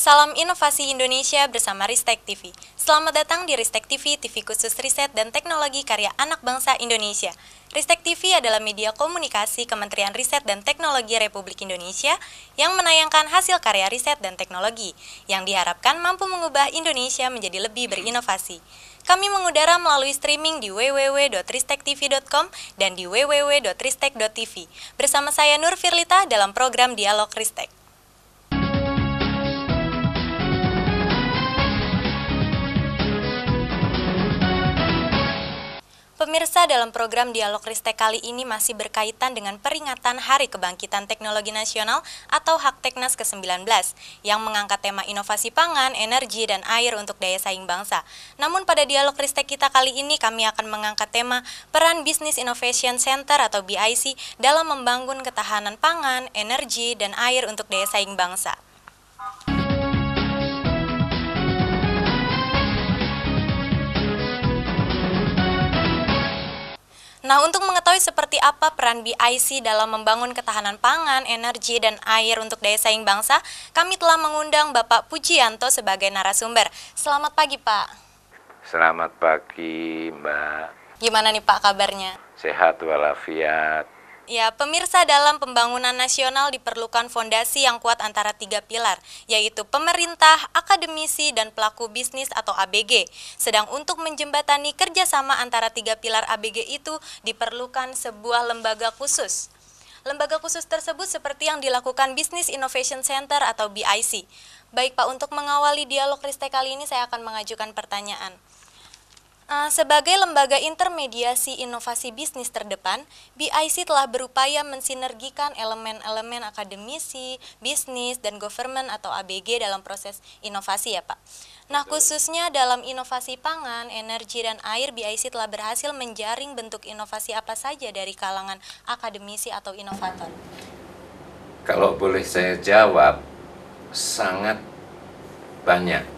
Salam Inovasi Indonesia bersama Ristek TV. Selamat datang di Ristek TV, TV khusus riset dan teknologi karya anak bangsa Indonesia. Ristek TV adalah media komunikasi Kementerian Riset dan Teknologi Republik Indonesia yang menayangkan hasil karya riset dan teknologi yang diharapkan mampu mengubah Indonesia menjadi lebih berinovasi. Kami mengudara melalui streaming di www.ristektv.com dan di www.ristek.tv. Bersama saya Nur Firlita dalam program Dialog Ristek. Pemirsa, dalam program Dialog Ristek kali ini masih berkaitan dengan peringatan Hari Kebangkitan Teknologi Nasional atau Hakteknas ke-19 yang mengangkat tema inovasi pangan, energi, dan air untuk daya saing bangsa. Namun pada Dialog Ristek kita kali ini kami akan mengangkat tema peran Business Innovation Center atau BIC dalam membangun ketahanan pangan, energi, dan air untuk daya saing bangsa. Nah, untuk mengetahui seperti apa peran BIC dalam membangun ketahanan pangan, energi, dan air untuk daya saing bangsa, kami telah mengundang Bapak Pujianto sebagai narasumber. Selamat pagi, Pak. Selamat pagi, Mbak. Gimana nih, Pak, kabarnya? Sehat walafiat. Ya, pemirsa, dalam pembangunan nasional diperlukan fondasi yang kuat antara 3 pilar, yaitu pemerintah, akademisi, dan pelaku bisnis atau ABG. Sedang untuk menjembatani kerjasama antara 3 pilar ABG itu diperlukan sebuah lembaga khusus. Lembaga khusus tersebut seperti yang dilakukan Business Innovation Center atau BIC. Baik, Pak, untuk mengawali dialog Ristek kali ini saya akan mengajukan pertanyaan. Sebagai lembaga intermediasi inovasi bisnis terdepan, BIC telah berupaya mensinergikan elemen-elemen akademisi, bisnis, dan government atau ABG dalam proses inovasi ya Pak. Nah, khususnya dalam inovasi pangan, energi, dan air, BIC telah berhasil menjaring bentuk inovasi apa saja dari kalangan akademisi atau inovator. Kalau boleh saya jawab, sangat banyak.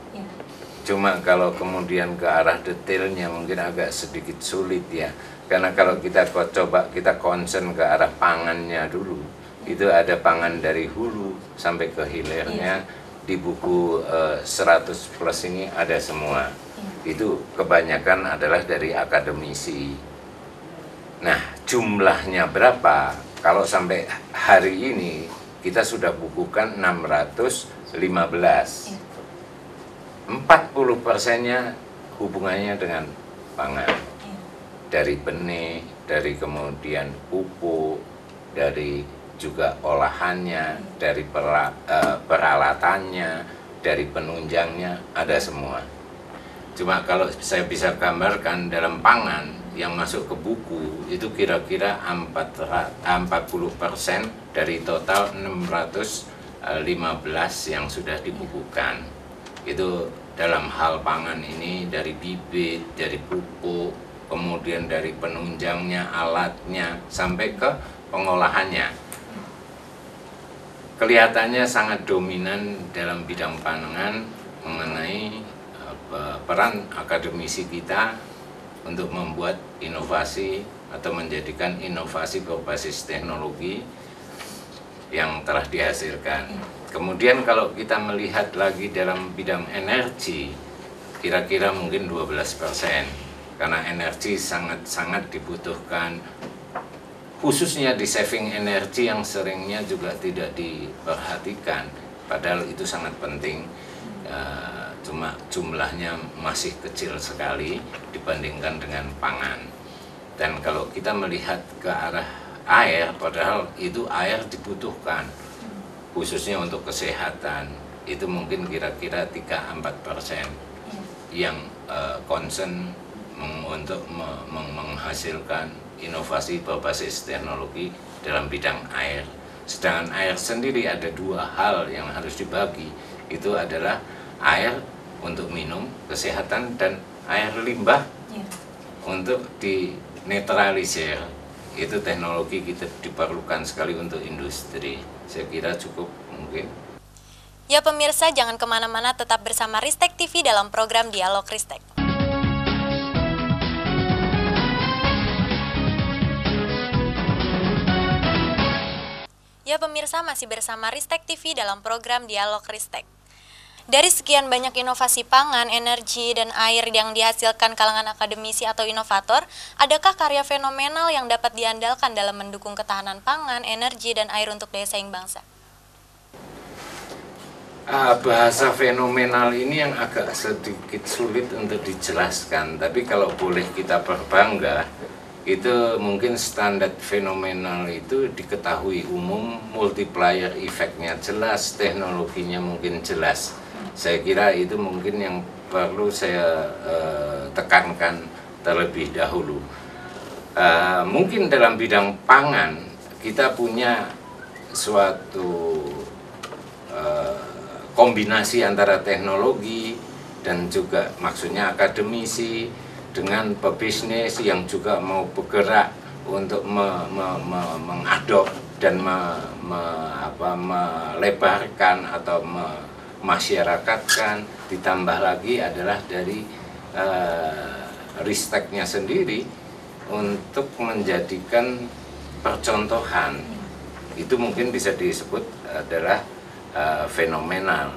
Cuma kalau kemudian ke arah detailnya mungkin agak sedikit sulit ya. Karena kalau kita coba kita concern ke arah pangannya dulu, itu ada pangan dari hulu sampai ke hilirnya. Di buku 100 plus ini ada semua. Itu kebanyakan adalah dari akademisi. Nah, jumlahnya berapa? Kalau sampai hari ini kita sudah bukukan 615. 40%-nya hubungannya dengan pangan. Dari benih, dari kemudian pupuk, dari juga olahannya, dari peralatannya, dari penunjangnya, ada semua. Cuma kalau saya bisa gambarkan dalam pangan yang masuk ke buku, itu kira-kira 40% dari total 615 yang sudah dibukukan. Itu dalam hal pangan ini dari bibit, dari pupuk, kemudian dari penunjangnya, alatnya, sampai ke pengolahannya. Kelihatannya sangat dominan dalam bidang pangan mengenai peran akademisi kita untuk membuat inovasi atau menjadikan inovasi berbasis teknologi yang telah dihasilkan. Kemudian kalau kita melihat lagi dalam bidang energi, kira-kira mungkin 12%. Karena energi sangat-sangat dibutuhkan, khususnya di saving energi yang seringnya juga tidak diperhatikan. Padahal itu sangat penting, cuma jumlahnya masih kecil sekali dibandingkan dengan pangan. Dan kalau kita melihat ke arah air, padahal itu air dibutuhkan, khususnya untuk kesehatan, itu mungkin kira-kira 3-4% yang concern untuk menghasilkan inovasi berbasis teknologi dalam bidang air. Sedangkan air sendiri ada 2 hal yang harus dibagi, itu adalah air untuk minum, kesehatan, dan air limbah untuk dinetralisir. Itu teknologi kita diperlukan sekali untuk industri. Saya kira cukup mungkin. Ya pemirsa, jangan kemana-mana, tetap bersama Ristek TV dalam program Dialog Ristek. Ya pemirsa, masih bersama Ristek TV dalam program Dialog Ristek. Dari sekian banyak inovasi pangan, energi, dan air yang dihasilkan kalangan akademisi atau inovator, adakah karya fenomenal yang dapat diandalkan dalam mendukung ketahanan pangan, energi, dan air untuk daya saing bangsa? Bahasa fenomenal ini yang agak sedikit sulit untuk dijelaskan, tapi kalau boleh kita berbangga, itu mungkin standar fenomenal itu diketahui umum, multiplier efeknya jelas, teknologinya mungkin jelas. Saya kira itu mungkin yang perlu saya tekankan terlebih dahulu. Mungkin dalam bidang pangan kita punya suatu kombinasi antara teknologi dan juga maksudnya akademisi dengan pebisnis yang juga mau bergerak untuk mengadop dan melebarkan atau masyarakatkan. Ditambah lagi adalah dari Risteknya sendiri untuk menjadikan percontohan. Itu mungkin bisa disebut adalah fenomenal.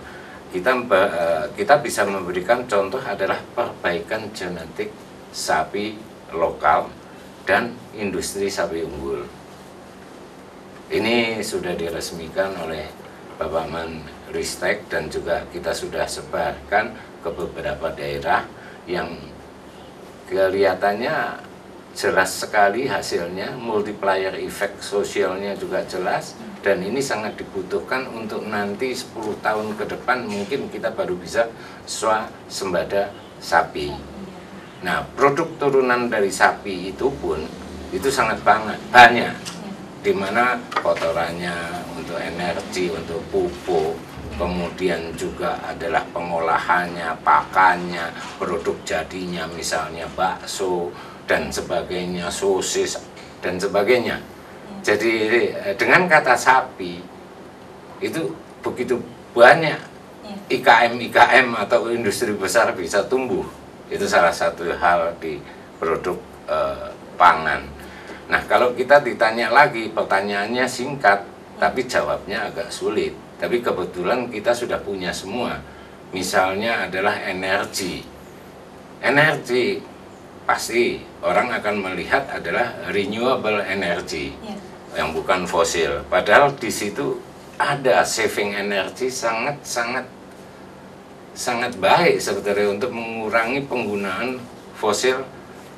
Kita bisa memberikan contoh adalah perbaikan genetik sapi lokal dan industri sapi unggul. Ini sudah diresmikan oleh Bapak Menristek dan juga kita sudah sebarkan ke beberapa daerah yang kelihatannya jelas sekali hasilnya, multiplier effect sosialnya juga jelas, dan ini sangat dibutuhkan untuk nanti 10 tahun ke depan mungkin kita baru bisa swasembada sapi. Nah, produk turunan dari sapi itu pun itu sangat banyak, di mana kotorannya untuk energi, untuk pupuk, kemudian juga adalah pengolahannya, pakannya, produk jadinya misalnya bakso dan sebagainya, sosis dan sebagainya. Jadi dengan kata sapi itu begitu banyak IKM atau industri besar bisa tumbuh. Itu salah satu hal di produk pangan. Nah, kalau kita ditanya lagi, pertanyaannya singkat tapi jawabnya agak sulit. Tapi kebetulan kita sudah punya semua. Misalnya adalah energi. Energi pasti orang akan melihat adalah renewable energy, yang bukan fosil. Padahal di situ ada saving energi sangat baik sebetulnya untuk mengurangi penggunaan fosil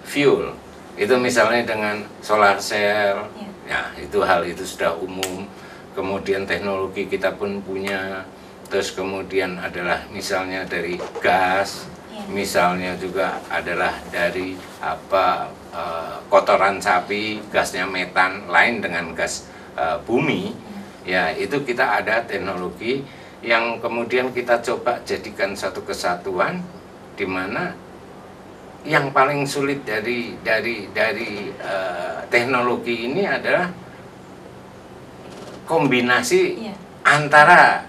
fuel. Itu misalnya dengan solar cell, ya itu hal itu sudah umum. Kemudian teknologi kita pun punya. Terus kemudian adalah misalnya dari gas, misalnya juga adalah dari kotoran sapi, gasnya metan, lain dengan gas bumi. Ya, itu kita ada teknologi yang kemudian kita coba jadikan satu kesatuan, di mana yang paling sulit dari teknologi ini adalah kombinasi antara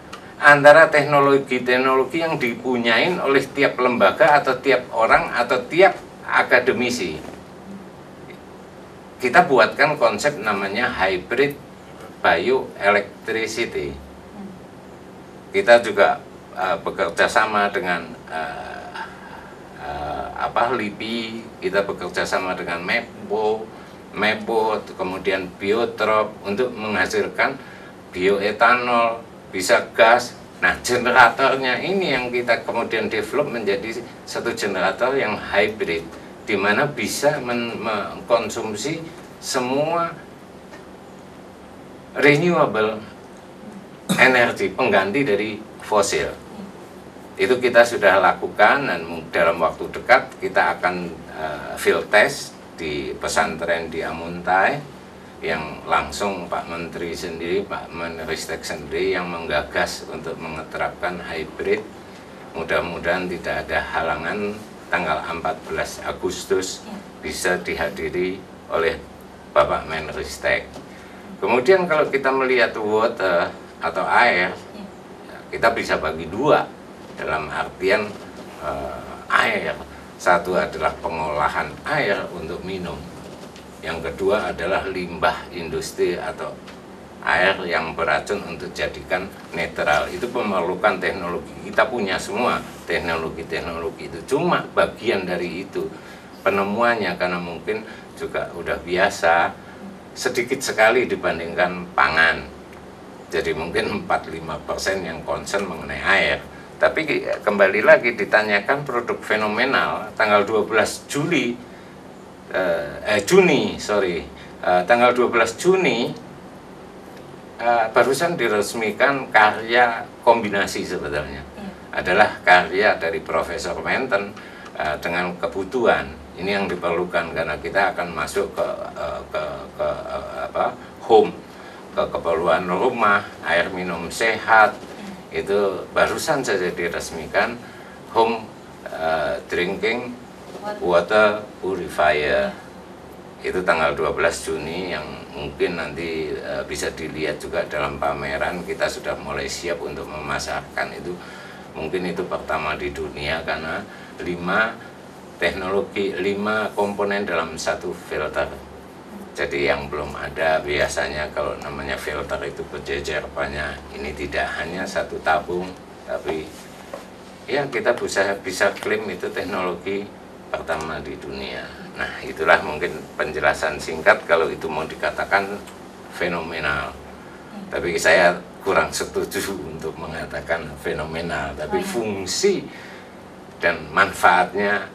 teknologi yang dipunyain oleh tiap lembaga atau tiap orang atau tiap akademisi. Kita buatkan konsep namanya hybrid bioelectricity. Kita juga bekerja sama dengan LIPI, kita bekerja sama dengan MEPO, kemudian Biotrop untuk menghasilkan bioetanol, bisa gas. Nah, generatornya ini yang kita kemudian develop menjadi satu generator yang hybrid, di mana bisa mengkonsumsi semua renewable energy, pengganti dari fosil. Itu kita sudah lakukan, dan dalam waktu dekat kita akan field test di pesantren di Amuntai, yang langsung Pak Menteri sendiri, Pak Menristek sendiri yang menggagas untuk menerapkan hybrid. Mudah-mudahan tidak ada halangan, tanggal 14 Agustus bisa dihadiri oleh Bapak Menristek. Kemudian kalau kita melihat water atau air, kita bisa bagi dua, dalam artian air. Satu adalah pengolahan air untuk minum. Yang kedua adalah limbah industri atau air yang beracun untuk jadikan netral. Itu memerlukan teknologi. Kita punya semua teknologi-teknologi itu. Cuma bagian dari itu penemuannya, karena mungkin juga udah biasa, sedikit sekali dibandingkan pangan. Jadi mungkin 4-5% yang concern mengenai air. Tapi kembali lagi ditanyakan produk fenomenal tanggal 12 Juni, tanggal 12 Juni barusan diresmikan karya kombinasi sebetulnya. Adalah karya dari Profesor Menten dengan kebutuhan. Ini yang diperlukan karena kita akan masuk ke home, ke keperluan rumah, air minum sehat. Itu barusan saja diresmikan home drinking water purifier. Itu tanggal 12 Juni yang mungkin nanti bisa dilihat juga dalam pameran. Kita sudah mulai siap untuk memasarkan itu. Mungkin itu pertama di dunia karena 5 komponen dalam satu filter. Jadi yang belum ada biasanya kalau namanya filter itu berjejer banyak. Ini tidak hanya satu tabung, tapi ya kita bisa klaim itu teknologi pertama di dunia. Nah, itulah mungkin penjelasan singkat kalau itu mau dikatakan fenomenal. Tapi saya kurang setuju untuk mengatakan fenomenal, tapi fungsi dan manfaatnya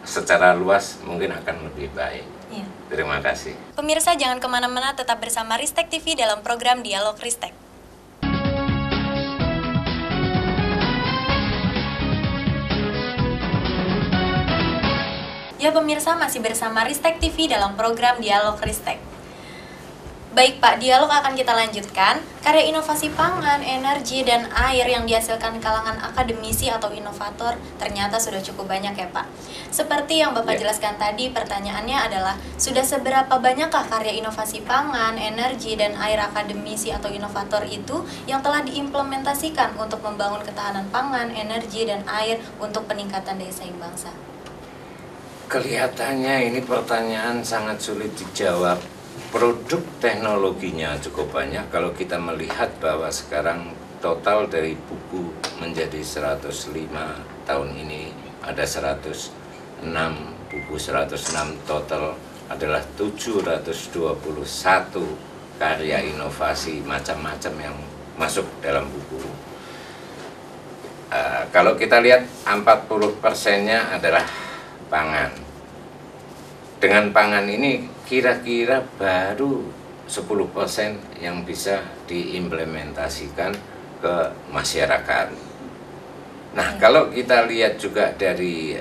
secara luas mungkin akan lebih baik. Ya. Terima kasih. Pemirsa jangan kemana-mana, tetap bersama Ristek TV dalam program Dialog Ristek. Ya pemirsa, masih bersama Ristek TV dalam program Dialog Ristek. Baik Pak, dialog akan kita lanjutkan. Karya inovasi pangan, energi, dan air yang dihasilkan kalangan akademisi atau inovator ternyata sudah cukup banyak ya Pak. Seperti yang Bapak jelaskan tadi, pertanyaannya adalah sudah seberapa banyakkah karya inovasi pangan, energi, dan air akademisi atau inovator itu yang telah diimplementasikan untuk membangun ketahanan pangan, energi, dan air untuk peningkatan daya saing bangsa? Kelihatannya ini pertanyaan sangat sulit dijawab. Produk teknologinya cukup banyak kalau kita melihat bahwa sekarang total dari buku menjadi 105 tahun ini ada 106 buku, 106 total adalah 721 karya inovasi macam-macam yang masuk dalam buku. Kalau kita lihat 40%-nya adalah pangan. Dengan pangan ini kira-kira baru 10% yang bisa diimplementasikan ke masyarakat. Nah, kalau kita lihat juga dari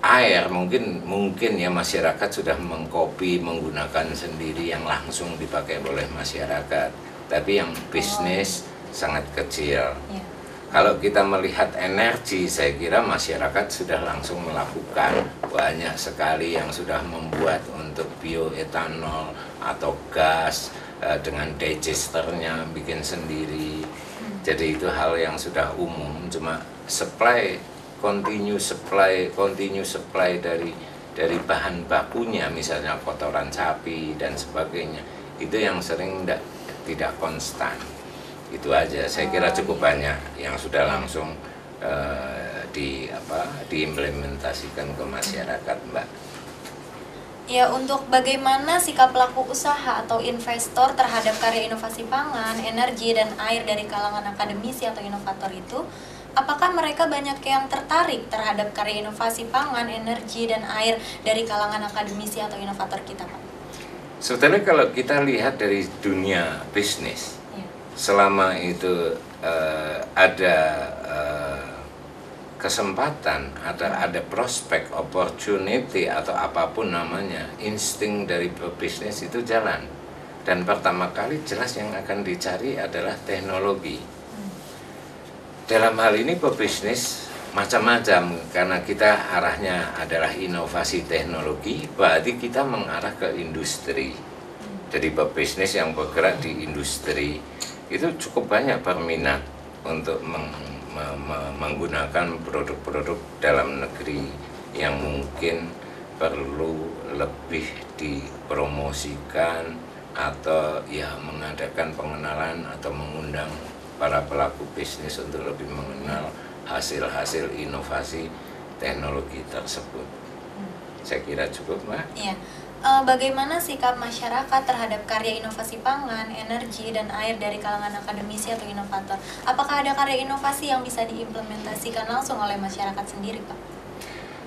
air, mungkin ya masyarakat sudah mengcopy menggunakan sendiri yang langsung dipakai oleh masyarakat. Tapi yang bisnis sangat kecil. Kalau kita melihat energi, saya kira masyarakat sudah langsung melakukan. Banyak sekali yang sudah membuat untuk bioetanol atau gas dengan digesternya bikin sendiri. Jadi itu hal yang sudah umum. Cuma continue supply dari bahan bakunya, misalnya kotoran sapi dan sebagainya. Itu yang sering tidak konstan. Itu aja, saya kira cukup banyak yang sudah langsung diimplementasikan ke masyarakat, Mbak. Ya, untuk bagaimana sikap pelaku usaha atau investor terhadap karya inovasi pangan, energi, dan air dari kalangan akademisi atau inovator itu, apakah mereka banyak yang tertarik terhadap karya inovasi pangan, energi, dan air dari kalangan akademisi atau inovator kita, Pak? Sebetulnya kalau kita lihat dari dunia bisnis, selama itu ada kesempatan, ada prospek, opportunity atau apapun namanya, insting dari berbisnis itu jalan. Dan pertama kali jelas yang akan dicari adalah teknologi. Dalam hal ini pebisnis macam-macam, karena kita arahnya adalah inovasi teknologi, berarti kita mengarah ke industri. Jadi pebisnis yang bergerak di industri itu cukup banyak berminat untuk menggunakan produk-produk dalam negeri yang mungkin perlu lebih dipromosikan, atau ya mengadakan pengenalan atau mengundang para pelaku bisnis untuk lebih mengenal hasil-hasil inovasi teknologi tersebut. Saya kira cukup, Mbak. Iya. Bagaimana sikap masyarakat terhadap karya inovasi pangan, energi, dan air dari kalangan akademisi atau inovator? Apakah ada karya inovasi yang bisa diimplementasikan langsung oleh masyarakat sendiri, Pak?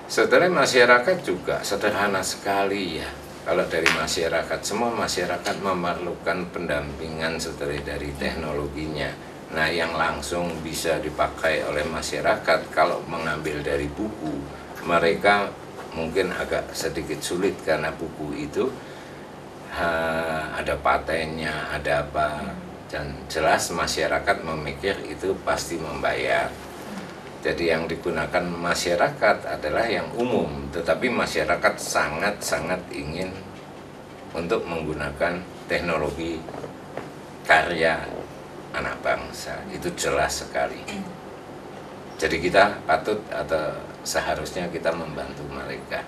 Sebenarnya masyarakat juga sederhana sekali ya. Kalau dari masyarakat, semua masyarakat memerlukan pendampingan setelah dari teknologinya. Nah, yang langsung bisa dipakai oleh masyarakat kalau mengambil dari buku, mereka mungkin agak sedikit sulit karena buku itu ada patennya, ada apa, dan jelas masyarakat memikir itu pasti membayar. Jadi yang digunakan masyarakat adalah yang umum, tetapi masyarakat sangat-sangat ingin untuk menggunakan teknologi karya anak bangsa, itu jelas sekali. Jadi kita patut atau seharusnya kita membantu mereka.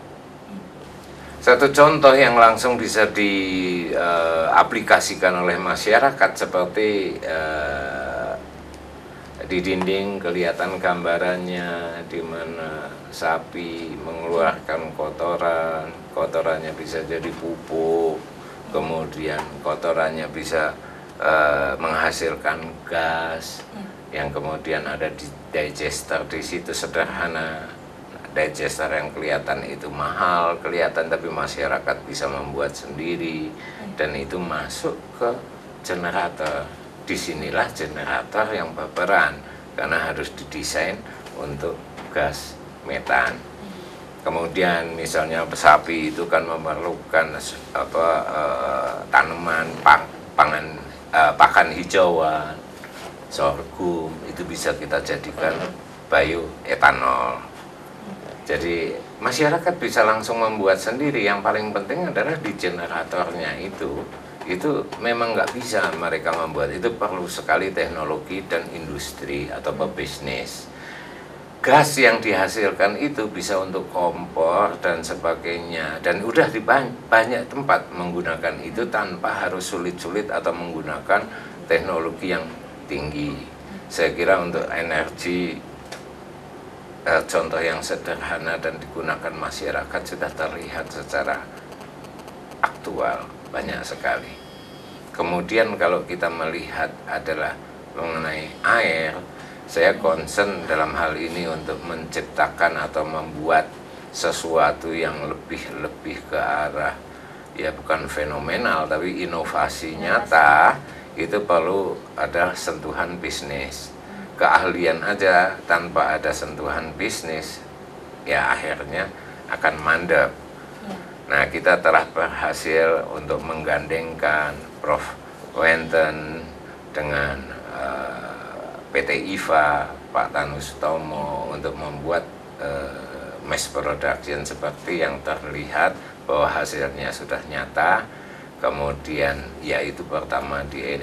Satu contoh yang langsung bisa diaplikasikan oleh masyarakat seperti di dinding kelihatan gambarannya di mana sapi mengeluarkan kotoran, kotorannya bisa jadi pupuk, kemudian kotorannya bisa menghasilkan gas, yang kemudian ada di digester di situ sederhana. Digester yang kelihatan itu mahal, kelihatan, tapi masyarakat bisa membuat sendiri dan itu masuk ke generator. Disinilah generator yang berperan karena harus didesain untuk gas metan. Kemudian misalnya sapi itu kan memerlukan tanaman pakan hijauan, sorghum, itu bisa kita jadikan bioetanol. Jadi masyarakat bisa langsung membuat sendiri. Yang paling penting adalah di generatornya itu memang nggak bisa mereka membuat, itu perlu sekali teknologi dan industri atau pebisnis. Gas yang dihasilkan itu bisa untuk kompor dan sebagainya, dan udah di banyak tempat menggunakan itu tanpa harus sulit-sulit atau menggunakan teknologi yang tinggi. Saya kira untuk energi contoh yang sederhana dan digunakan masyarakat sudah terlihat secara aktual banyak sekali. Kemudian kalau kita melihat adalah mengenai air, saya concern dalam hal ini untuk menciptakan atau membuat sesuatu yang lebih ke arah ya bukan fenomenal tapi inovasi nyata. Itu perlu ada sentuhan bisnis. Keahlian aja tanpa ada sentuhan bisnis ya akhirnya akan mandek. Nah, kita telah berhasil untuk menggandengkan Prof. Wenten dengan PT IVA, Pak Tanus Tomo untuk membuat mass production seperti yang terlihat bahwa hasilnya sudah nyata. Kemudian yaitu pertama di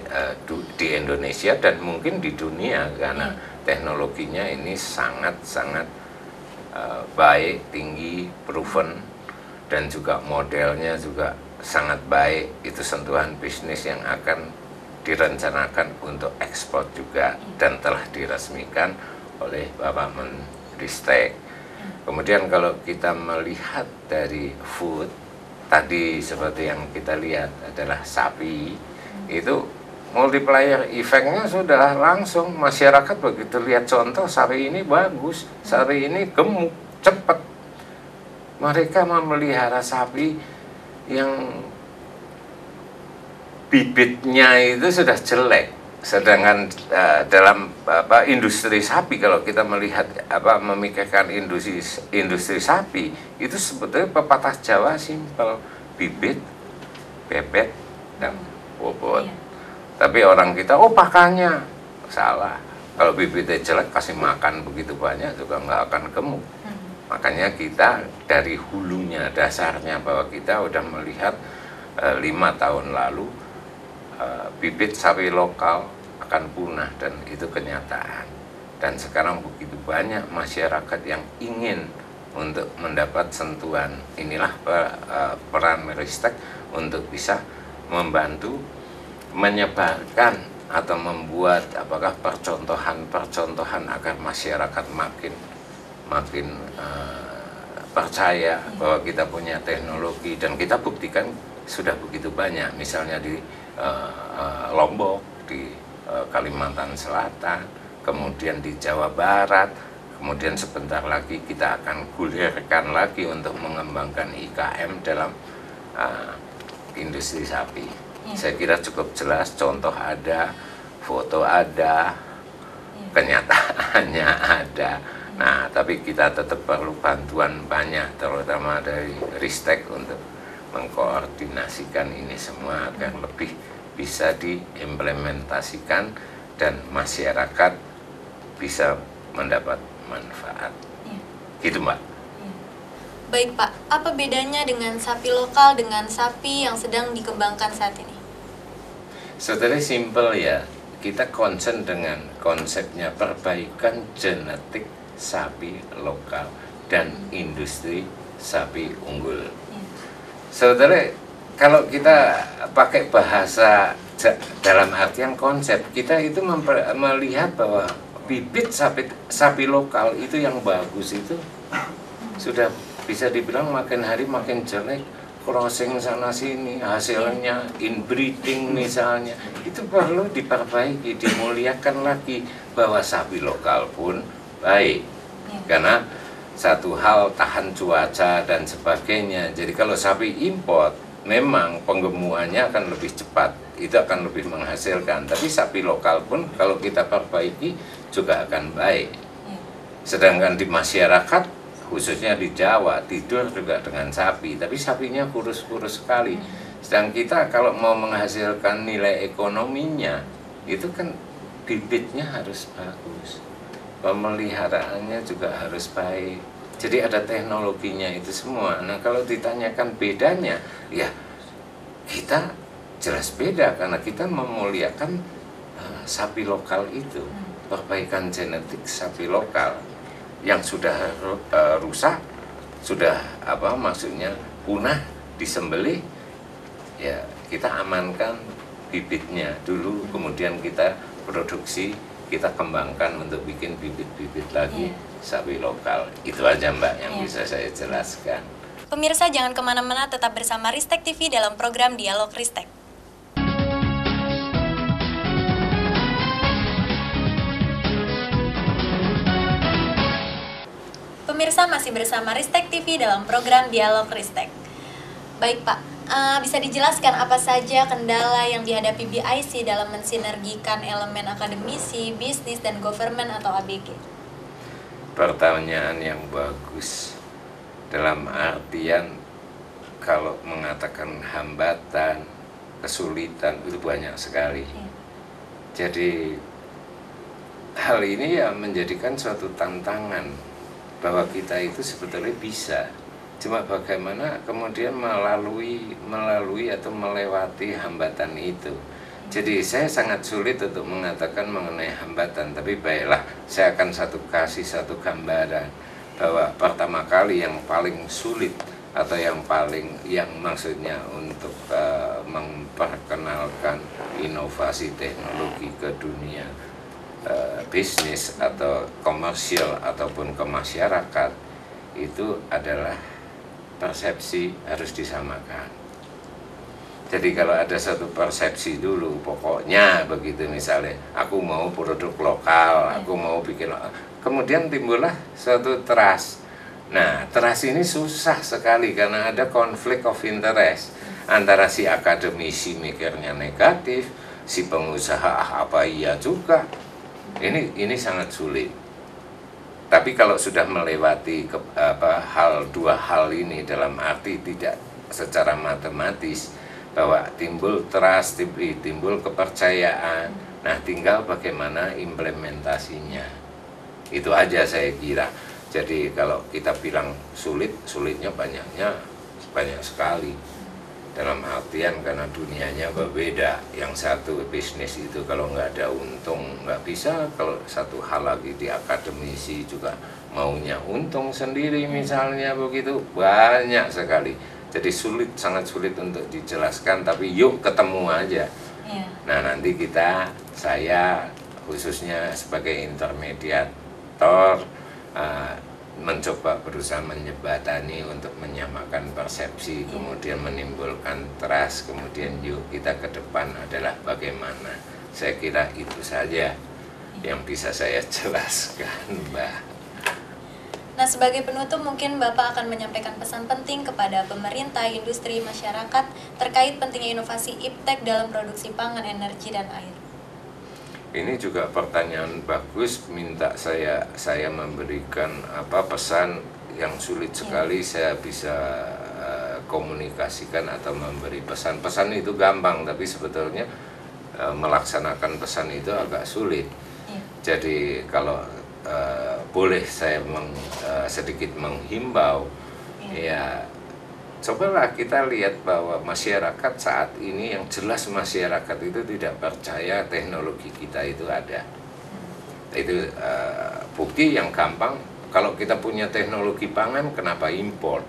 Indonesia dan mungkin di dunia karena teknologinya ini sangat-sangat baik, tinggi, proven, dan juga modelnya juga sangat baik. Itu sentuhan bisnis yang akan direncanakan untuk ekspor juga dan telah diresmikan oleh Bapak Menristek. Kemudian kalau kita melihat dari food, tadi seperti yang kita lihat adalah sapi, itu multiplier efeknya sudah langsung. Masyarakat begitu lihat contoh sapi ini bagus, sapi ini gemuk, cepat, mereka memelihara sapi yang bibitnya itu sudah jelek. Sedangkan dalam industri sapi, kalau kita melihat memikirkan industri sapi, itu sebetulnya pepatah Jawa simpel, bibit, bebek, dan bobot. Tapi orang kita, pakannya salah. Kalau bibitnya jelek, kasih makan begitu banyak juga nggak akan gemuk. Makanya kita dari hulunya, dasarnya bahwa kita udah melihat 5 tahun lalu bibit sapi lokal akan punah dan itu kenyataan. Dan sekarang begitu banyak masyarakat yang ingin untuk mendapat sentuhan. Inilah peran Menristek untuk bisa membantu menyebarkan atau membuat apakah percontohan agar masyarakat makin percaya bahwa kita punya teknologi, dan kita buktikan sudah begitu banyak, misalnya di Lombok, di Kalimantan Selatan, kemudian di Jawa Barat, kemudian sebentar lagi kita akan gulirkan lagi untuk mengembangkan IKM dalam industri sapi. Saya kira cukup jelas, contoh ada, foto ada, kenyataannya ada. Nah, tapi kita tetap perlu bantuan banyak, terutama dari Ristek untuk mengkoordinasikan ini semua agar lebih bisa diimplementasikan dan masyarakat bisa mendapat manfaat. Gitu, Mbak. Baik Pak, apa bedanya dengan sapi lokal dengan sapi yang sedang dikembangkan saat ini? Sebenarnya simple ya, kita concern dengan konsepnya perbaikan genetik sapi lokal dan industri sapi unggul. Saudara, kalau kita pakai bahasa dalam artian konsep, kita itu melihat bahwa bibit sapi lokal itu yang bagus itu sudah bisa dibilang makin hari makin jelek, crossing sana sini, hasilnya inbreeding misalnya, itu perlu diperbaiki, dimuliakan lagi bahwa sapi lokal pun baik, karena satu hal tahan cuaca dan sebagainya. Jadi kalau sapi import memang penggemuannya akan lebih cepat, itu akan lebih menghasilkan, tapi sapi lokal pun kalau kita perbaiki juga akan baik. Sedangkan di masyarakat, khususnya di Jawa, tidur juga dengan sapi, tapi sapinya kurus-kurus sekali. Sedang kita kalau mau menghasilkan nilai ekonominya, itu kan bibitnya harus bagus, pemeliharaannya juga harus baik. Jadi ada teknologinya itu semua. Nah, kalau ditanyakan bedanya, ya kita jelas beda karena kita memuliakan sapi lokal itu, perbaikan genetik sapi lokal yang sudah rusak, sudah maksudnya punah, disembelih, ya kita amankan bibitnya dulu, kemudian kita produksi, kita kembangkan untuk bikin bibit-bibit lagi sapi lokal. Itu aja Mbak yang bisa saya jelaskan. Pemirsa jangan kemana-mana, tetap bersama Ristek TV dalam program Dialog Ristek. Pemirsa masih bersama Ristek TV dalam program Dialog Ristek. Baik Pak, bisa dijelaskan apa saja kendala yang dihadapi BIC dalam mensinergikan elemen akademisi, bisnis, dan government atau ABG? Pertanyaan yang bagus. Dalam artian kalau mengatakan hambatan, kesulitan itu banyak sekali. Jadi hal ini ya menjadikan suatu tantangan bahwa kita itu sebetulnya bisa. Cuma bagaimana kemudian melalui atau melewati hambatan itu. Jadi saya sangat sulit untuk mengatakan mengenai hambatan, tapi baiklah saya akan kasih satu gambaran bahwa pertama kali yang paling sulit atau yang maksudnya untuk memperkenalkan inovasi teknologi ke dunia bisnis atau komersial ataupun ke masyarakat itu adalah persepsi harus disamakan. Jadi kalau ada satu persepsi dulu, pokoknya begitu, misalnya aku mau produk lokal, aku mau bikin, kemudian timbullah suatu trust. Nah, trust ini susah sekali karena ada konflik of interest antara si akademisi mikirnya negatif, si pengusaha apa iya juga. Ini sangat sulit. Tapi kalau sudah melewati dua hal ini dalam arti tidak secara matematis, bahwa timbul trust, timbul kepercayaan. Nah, tinggal bagaimana implementasinya. Itu aja saya kira. Jadi kalau kita bilang sulit, sulitnya banyak sekali. Dalam artian karena dunianya berbeda. Yang satu bisnis itu kalau nggak ada untung nggak bisa. Kalau satu hal lagi di akademisi juga maunya untung sendiri misalnya begitu. Banyak sekali. Jadi sangat sulit untuk dijelaskan, tapi yuk ketemu aja. Nah nanti saya khususnya sebagai intermediator mencoba berusaha menjembatani untuk menyamakan persepsi, kemudian menimbulkan trust, kemudian yuk kita ke depan adalah bagaimana. Saya kira itu saja yang bisa saya jelaskan, Mbak. Nah, sebagai penutup mungkin Bapak akan menyampaikan pesan penting kepada pemerintah, industri, masyarakat terkait pentingnya inovasi iptek dalam produksi pangan, energi, dan air. Ini juga pertanyaan bagus, minta saya memberikan pesan yang sulit sekali saya bisa komunikasikan atau memberi pesan itu gampang, tapi sebetulnya melaksanakan pesan itu agak sulit. Jadi kalau boleh saya sedikit menghimbau, ya cobalah kita lihat bahwa masyarakat saat ini yang jelas masyarakat itu tidak percaya teknologi kita itu ada. Itu bukti yang gampang, kalau kita punya teknologi pangan kenapa import?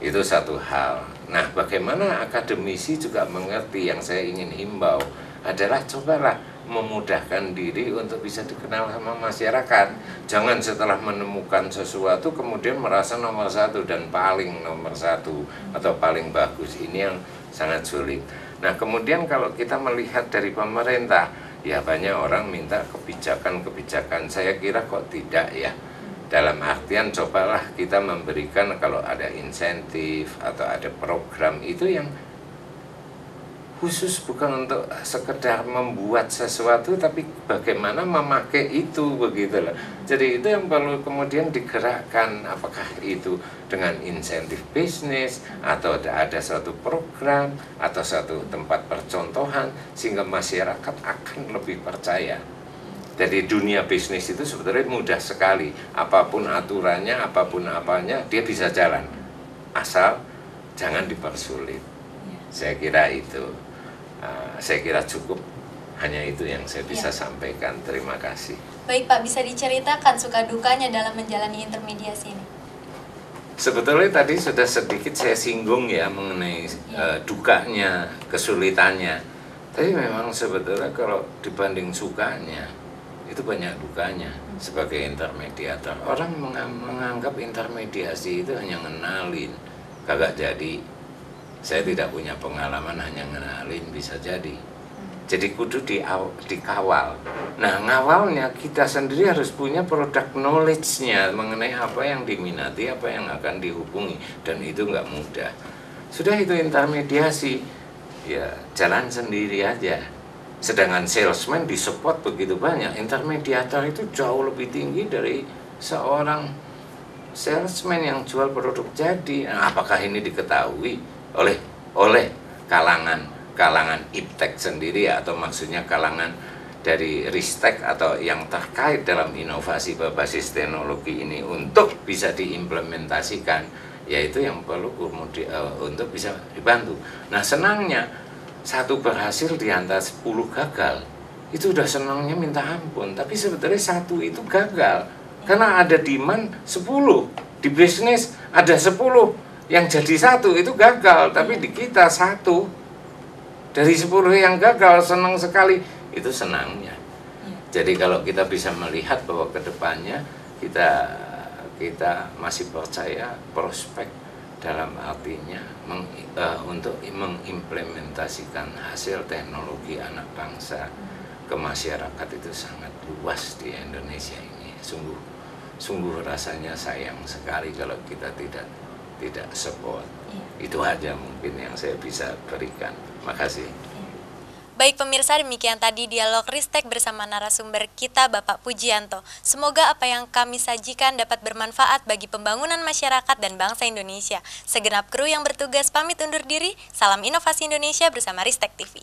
Itu satu hal. Nah, bagaimana akademisi juga mengerti, yang saya ingin himbau adalah cobalah memudahkan diri untuk bisa dikenal sama masyarakat. Jangan setelah menemukan sesuatu kemudian merasa nomor satu dan paling nomor satu atau paling bagus. Ini yang sangat sulit. Nah kemudian kalau kita melihat dari pemerintah, ya banyak orang minta kebijakan-kebijakan. Saya kira kok tidak ya. Dalam artian cobalah kita memberikan, kalau ada insentif atau ada program itu yang khusus bukan untuk sekedar membuat sesuatu, tapi bagaimana memakai itu, begitulah. Jadi itu yang perlu kemudian digerakkan, apakah itu dengan insentif bisnis atau ada suatu program atau satu tempat percontohan sehingga masyarakat akan lebih percaya. Jadi dunia bisnis itu sebetulnya mudah sekali, apapun aturannya, apapun apanya dia bisa jalan, asal jangan dipersulit. Saya kira itu. Saya kira cukup, hanya itu yang saya bisa sampaikan. Terima kasih. Baik Pak, bisa diceritakan suka dukanya dalam menjalani intermediasi ini? Sebetulnya tadi sudah sedikit saya singgung ya mengenai dukanya, kesulitannya. Tapi memang sebetulnya kalau dibanding sukanya, itu banyak dukanya sebagai intermediator. Orang menganggap intermediasi itu hanya ngenalin, kagak jadi. Saya tidak punya pengalaman, hanya ngenalin bisa jadi. Jadi kudu dikawal. Nah ngawalnya kita sendiri harus punya produk knowledge-nya mengenai apa yang diminati, apa yang akan dihubungi. Dan itu nggak mudah. Sudah itu intermediasi, ya jalan sendiri aja. Sedangkan salesman disupport begitu banyak. Intermediator itu jauh lebih tinggi dari seorang salesman yang jual produk jadi. Nah, apakah ini diketahui oleh kalangan iptek sendiri, atau maksudnya kalangan dari Ristek atau yang terkait dalam inovasi berbasis teknologi ini untuk bisa diimplementasikan, yaitu yang perlu kemudian untuk bisa dibantu. Nah senangnya satu berhasil di antara 10 gagal, itu udah senangnya minta ampun. Tapi sebetulnya satu itu gagal karena ada demand 10, di bisnis ada 10, yang jadi satu itu gagal. Tapi di kita satu dari 10 yang gagal senang sekali, itu senangnya. Jadi kalau kita bisa melihat bahwa kedepannya kita masih percaya prospek dalam artinya untuk mengimplementasikan hasil teknologi anak bangsa ke masyarakat itu sangat luas di Indonesia ini. Sungguh rasanya sayang sekali kalau kita tidak support. Itu aja mungkin yang saya bisa berikan. Makasih. Baik pemirsa, demikian tadi dialog Ristek bersama narasumber kita Bapak Pujianto. Semoga apa yang kami sajikan dapat bermanfaat bagi pembangunan masyarakat dan bangsa Indonesia. Segenap kru yang bertugas pamit undur diri. Salam inovasi Indonesia bersama Ristek TV.